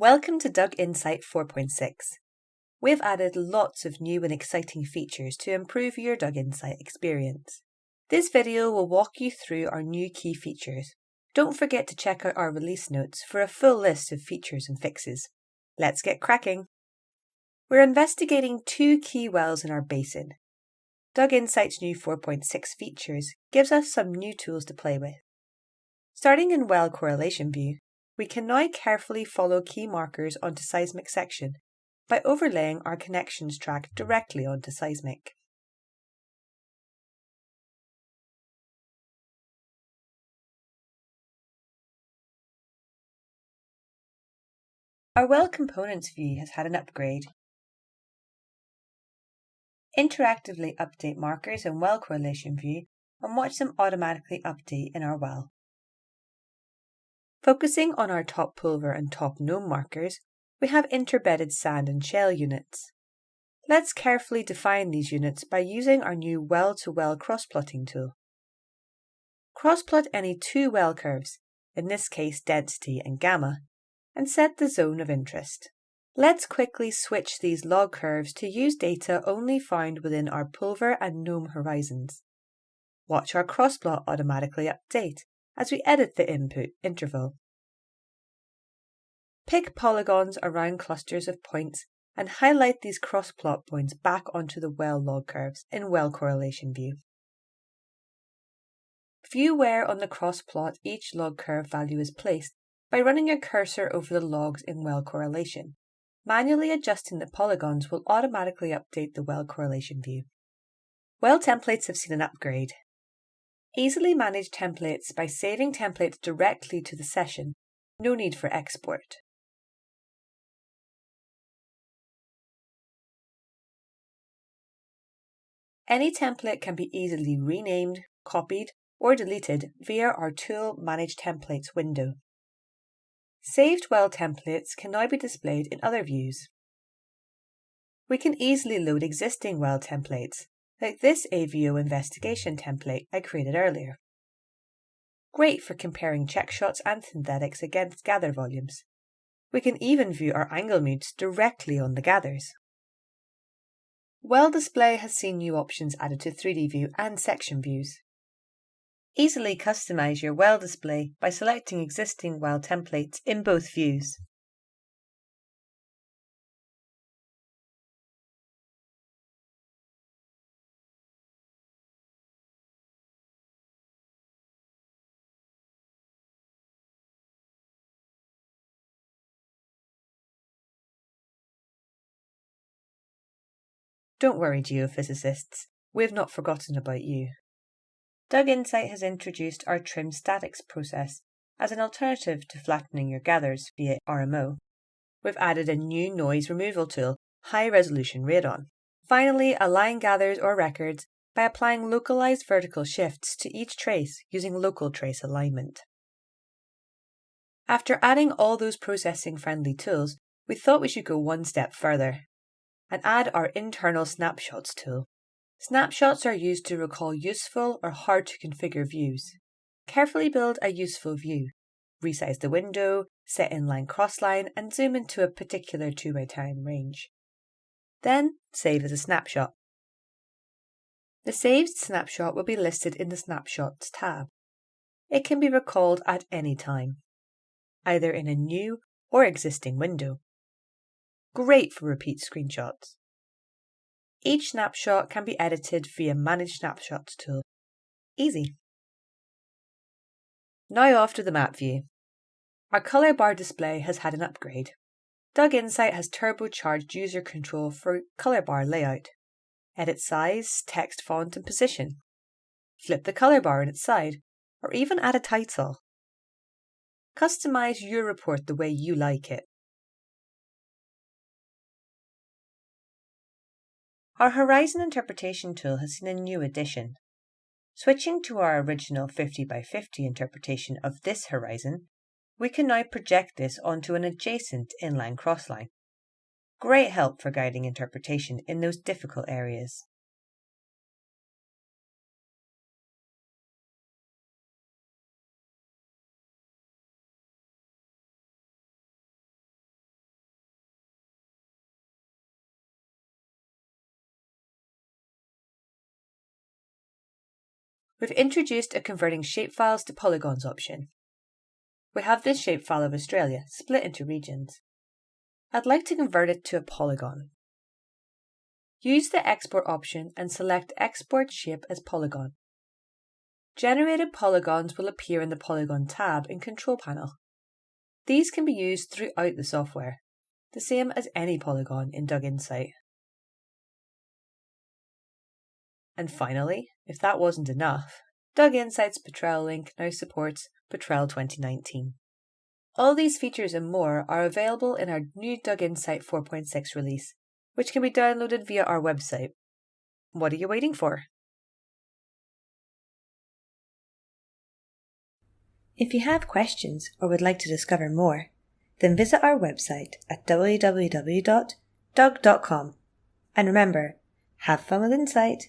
Welcome to Doug Insight 4.6. We've added lots of new and exciting features to improve your Doug Insight experience. This video will walk you through our new key features. Don't forget to check out our release notes for a full list of features and fixes. Let's get cracking. We're investigating two key wells in our basin. Doug Insight's new 4.6 features gives us some new tools to play with. Starting in Well Correlation View, we can now carefully follow key markers onto seismic section by overlaying our connections track directly onto seismic. Our Well Components view has had an upgrade. Interactively update markers in Well Correlation View and watch them automatically update in our well. Focusing on our top pulver and top gnome markers, we have interbedded sand and shell units. Let's carefully define these units by using our new well-to-well cross-plotting tool. Cross-plot any two well curves, in this case density and gamma, and set the zone of interest. Let's quickly switch these log curves to use data only found within our pulver and gnome horizons. Watch our crossplot automatically update as we edit the input interval. Pick polygons around clusters of points and highlight these crossplot points back onto the well log curves in Well Correlation View. View where on the crossplot each log curve value is placed by running your cursor over the logs in Well Correlation. Manually adjusting the polygons will automatically update the Well Correlation View. Well templates have seen an upgrade. Easily manage templates by saving templates directly to the session. No need for export. Any template can be easily renamed, copied, or deleted via our Tool Manage Templates window. Saved well templates can now be displayed in other views. We can easily load existing well templates, like this AVO investigation template I created earlier. Great for comparing check shots and synthetics against gather volumes. We can even view our angle mutes directly on the gathers. Well Display has seen new options added to 3D view and section views. Easily customize your well display by selecting existing well templates in both views. Don't worry, geophysicists, we've not forgotten about you. Doug Insight has introduced our trim statics process as an alternative to flattening your gathers via RMO. We've added a new noise removal tool, High Resolution Radon. Finally, align gathers or records by applying localized vertical shifts to each trace using local trace alignment. After adding all those processing-friendly tools, we thought we should go one step further and add our internal snapshots tool. Snapshots are used to recall useful or hard to configure views. Carefully build a useful view. Resize the window, set inline crossline, and zoom into a particular 2x10 range. Then save as a snapshot. The saved snapshot will be listed in the Snapshots tab. It can be recalled at any time, either in a new or existing window. Great for repeat screenshots. Each snapshot can be edited via Manage Snapshots tool. Easy. Now off to the map view. Our colour bar display has had an upgrade. Doug Insight has turbocharged user control for colour bar layout. Edit size, text font and position. Flip the colour bar on its side, or even add a title. Customize your report the way you like it. Our Horizon Interpretation tool has seen a new addition. Switching to our original 50x50 interpretation of this horizon, we can now project this onto an adjacent inline crossline. Great help for guiding interpretation in those difficult areas. We've introduced a converting shapefiles to polygons option. We have this shapefile of Australia split into regions. I'd like to convert it to a polygon. Use the export option and select Export Shape as Polygon. Generated polygons will appear in the Polygon tab in Control Panel. These can be used throughout the software, the same as any polygon in Dug Insight. And finally, if that wasn't enough, Dug Insight's Petrel link now supports Petrel 2019. All these features and more are available in our new Dug Insight 4.6 release, which can be downloaded via our website. What are you waiting for? If you have questions or would like to discover more, then visit our website at www.dug.com. And remember, have fun with Insight.